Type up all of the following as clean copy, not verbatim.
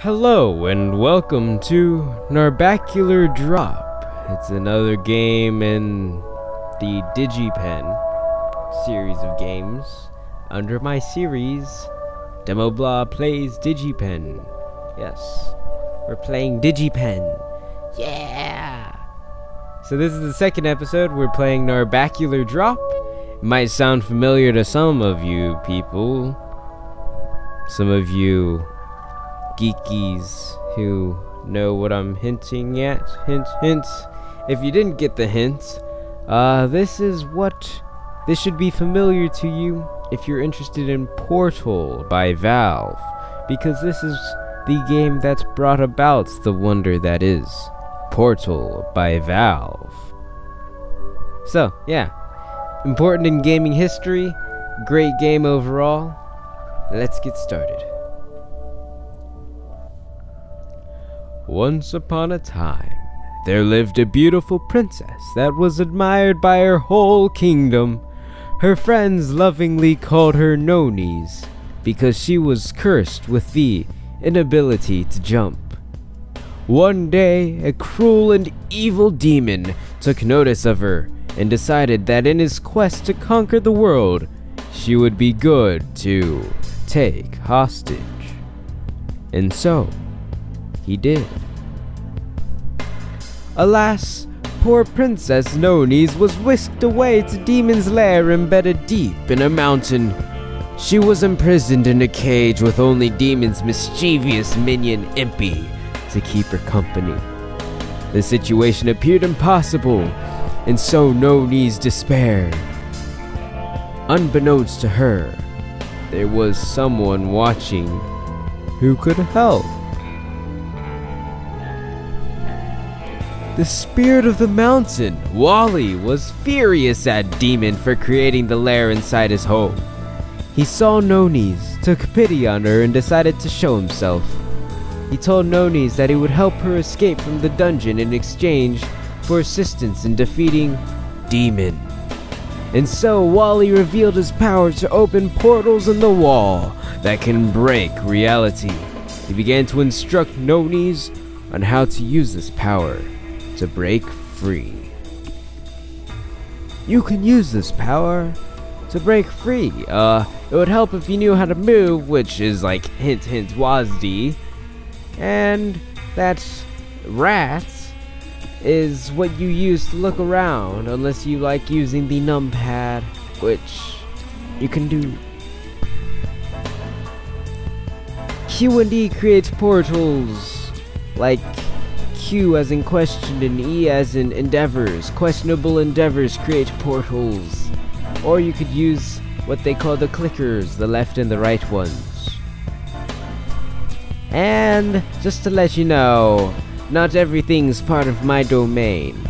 Hello and welcome to Narbacular Drop. It's another game in the Digipen series of games under my series Demoblah Plays Digipen. Yes, we're playing Digipen. Yeah! So this is the second episode. We're playing Narbacular Drop. It might sound familiar to some of you people. Some of you geekies who know what I'm hinting at. Hint. If you didn't get the hint, this should be familiar to you if you're interested in Portal by Valve, because this is the game that's brought about the wonder that is Portal by Valve. So, yeah, important in gaming history, great game overall. Let's get started. Once upon a time, there lived a beautiful princess that was admired by her whole kingdom. Her friends lovingly called her Nonies because she was cursed with the inability to jump. One day, a cruel and evil demon took notice of her and decided that in his quest to conquer the world, she would be good to take hostage. And so, he did. Alas, poor Princess Nonies was whisked away to Demon's Lair embedded deep in a mountain. She was imprisoned in a cage with only Demon's mischievous minion Impy to keep her company. The situation appeared impossible, and so Nonies despaired. Unbeknownst to her, there was someone watching who could help. The spirit of the mountain, Wally, was furious at Demon for creating the lair inside his home. He saw Nonies, took pity on her, and decided to show himself. He told Nonies that he would help her escape from the dungeon in exchange for assistance in defeating Demon. And so Wally revealed his power to open portals in the wall that can break reality. He began to instruct Nonies on how to use this power to break free. You can use this power to break free. It would help if you knew how to move, which is like hint WASD. And that's rats is what you use to look around, unless you like using the numpad, which you can do. Q&E creates portals, like Q as in question and E as in endeavors. Questionable endeavors create portals. Or you could use what they call the clickers, the left and the right ones. And just to let you know, not everything's part of my domain.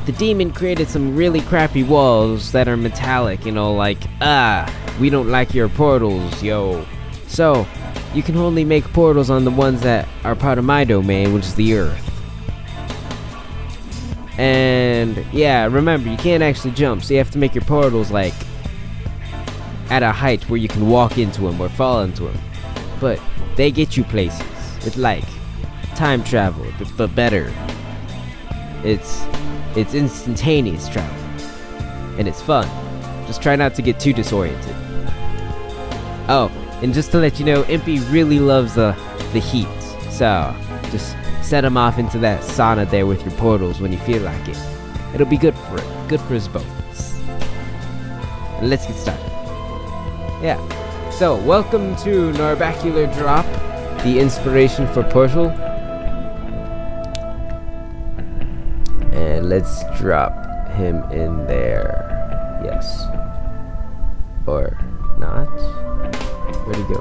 The demon created some really crappy walls that are metallic, like, we don't like your portals, yo. So, you can only make portals on the ones that are part of my domain, which is the Earth. And yeah, remember, you can't actually jump, so you have to make your portals like at a height where you can walk into them or fall into them. But they get you places. It's like time travel, but better. It's instantaneous travel, and it's fun. Just try not to get too disoriented. Oh, and just to let you know, Impy really loves the heat, so just set him off into that sauna there with your portals when you feel like it. It'll be good for it. Good for his bones. Let's get started. Yeah. So, welcome to Narbacular Drop, the inspiration for Portal. And let's drop him in there. Yes. Or not. Where'd he go?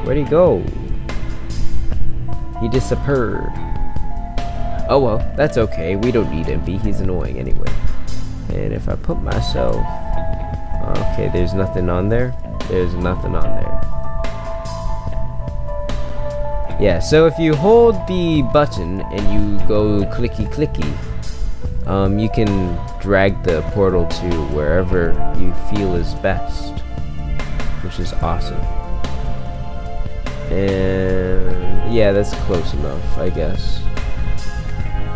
Where'd he go? He disappeared. Oh well, that's okay. We don't need Impy. He's annoying anyway. And if I put myself... Okay, there's nothing on there. There's nothing on there. Yeah, so if you hold the button and you go clicky, you can drag the portal to wherever you feel is best, which is awesome. And yeah, that's close enough, I guess.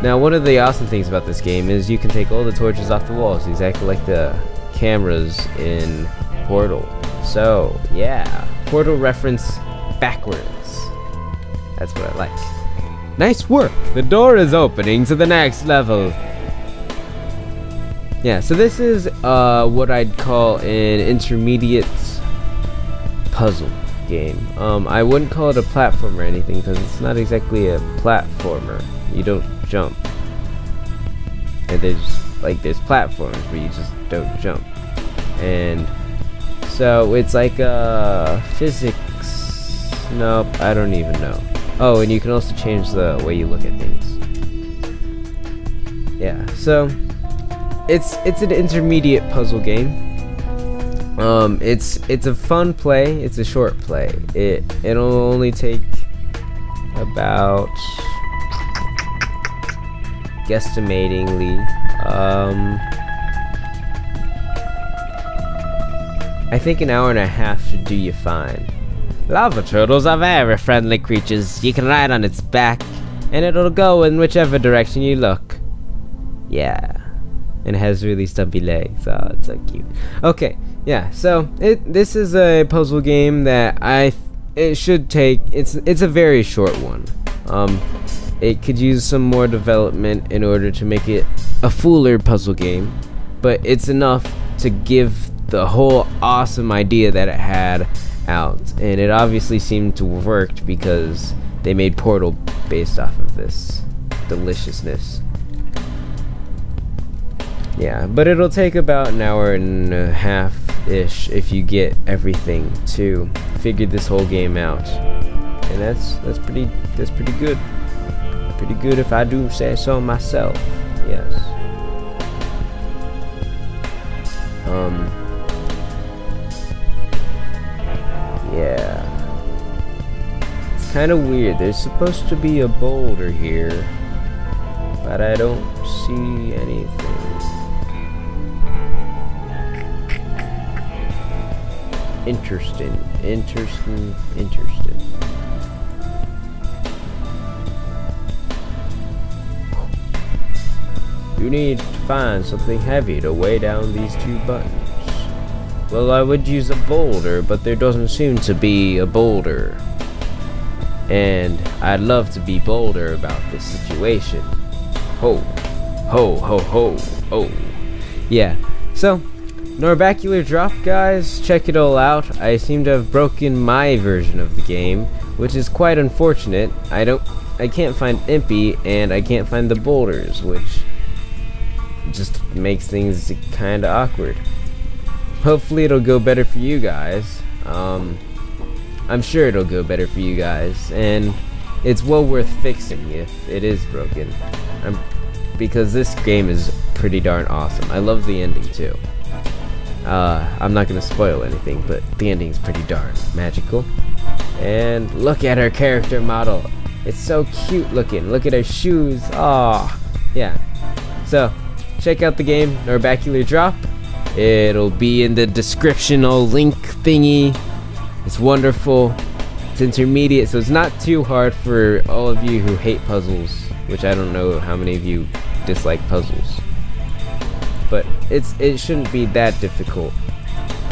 Now, one of the awesome things about this game is you can take all the torches off the walls, exactly like the cameras in Portal. So, yeah, Portal reference backwards. That's what I like. Nice work! The door is opening to the next level. Yeah, so this is what I'd call an intermediate puzzle game. I wouldn't call it a platformer or anything because it's not exactly a platformer. You don't jump. And there's platforms where you just don't jump. And so it's like physics. Nope, I don't even know. Oh, and you can also change the way you look at things. Yeah, so it's an intermediate puzzle game. It's a fun play. It's a short play. It'll only take about, guesstimatingly, I think an hour and a half should do you fine. Lava turtles are very friendly creatures. You can ride on its back, and it'll go in whichever direction you look. Yeah. And it has really stumpy legs. Oh, it's so cute. Okay, yeah, so this is a puzzle game that it should take, it's a very short one. It could use some more development in order to make it a fuller puzzle game, but it's enough to give the whole awesome idea that it had out, and it obviously seemed to have worked because they made Portal based off of this deliciousness. Yeah, but it'll take about an hour and a half-ish if you get everything to figure this whole game out, and that's pretty good. Pretty good if I do say so myself. Yes. Yeah. It's kind of weird. There's supposed to be a boulder here, but I don't see anything. Interesting. You need to find something heavy to weigh down these two buttons. Well, I would use a boulder, but there doesn't seem to be a boulder. And I'd love to be bolder about this situation. Ho, ho, ho, ho, oh. Yeah, so Narbacular drop, guys. Check it all out. I seem to have broken my version of the game, which is quite unfortunate. I can't find Impy, and I can't find the boulders, which just makes things kind of awkward. Hopefully it'll go better for you guys. I'm sure it'll go better for you guys, and it's well worth fixing if it is broken. Because this game is pretty darn awesome. I love the ending too. I'm not gonna spoil anything, but the ending's pretty darn magical. And look at her character model. It's so cute looking. Look at her shoes. Aw, yeah. So check out the game, Narbacular Drop. It'll be in the descriptional link thingy. It's wonderful. It's intermediate, so it's not too hard for all of you who hate puzzles, which I don't know how many of you dislike puzzles. But it shouldn't be that difficult.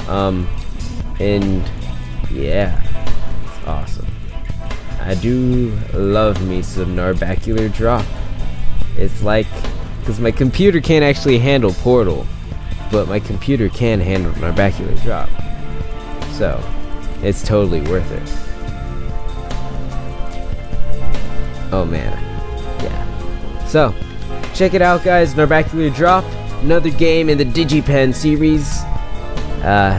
And yeah, it's awesome. I do love me some Narbacular Drop. It's like, because my computer can't actually handle Portal, but my computer can handle Narbacular Drop. So, it's totally worth it. Oh man, yeah. So, check it out, guys. Narbacular Drop, another game in the Digipen series.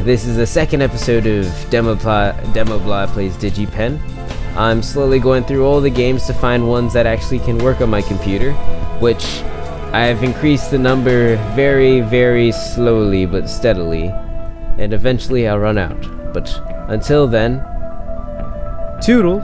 This is the second episode of Demoblah Plays Digipen. I'm slowly going through all the games to find ones that actually can work on my computer, which I've increased the number very, very slowly but steadily, and eventually I'll run out. But until then, toodles!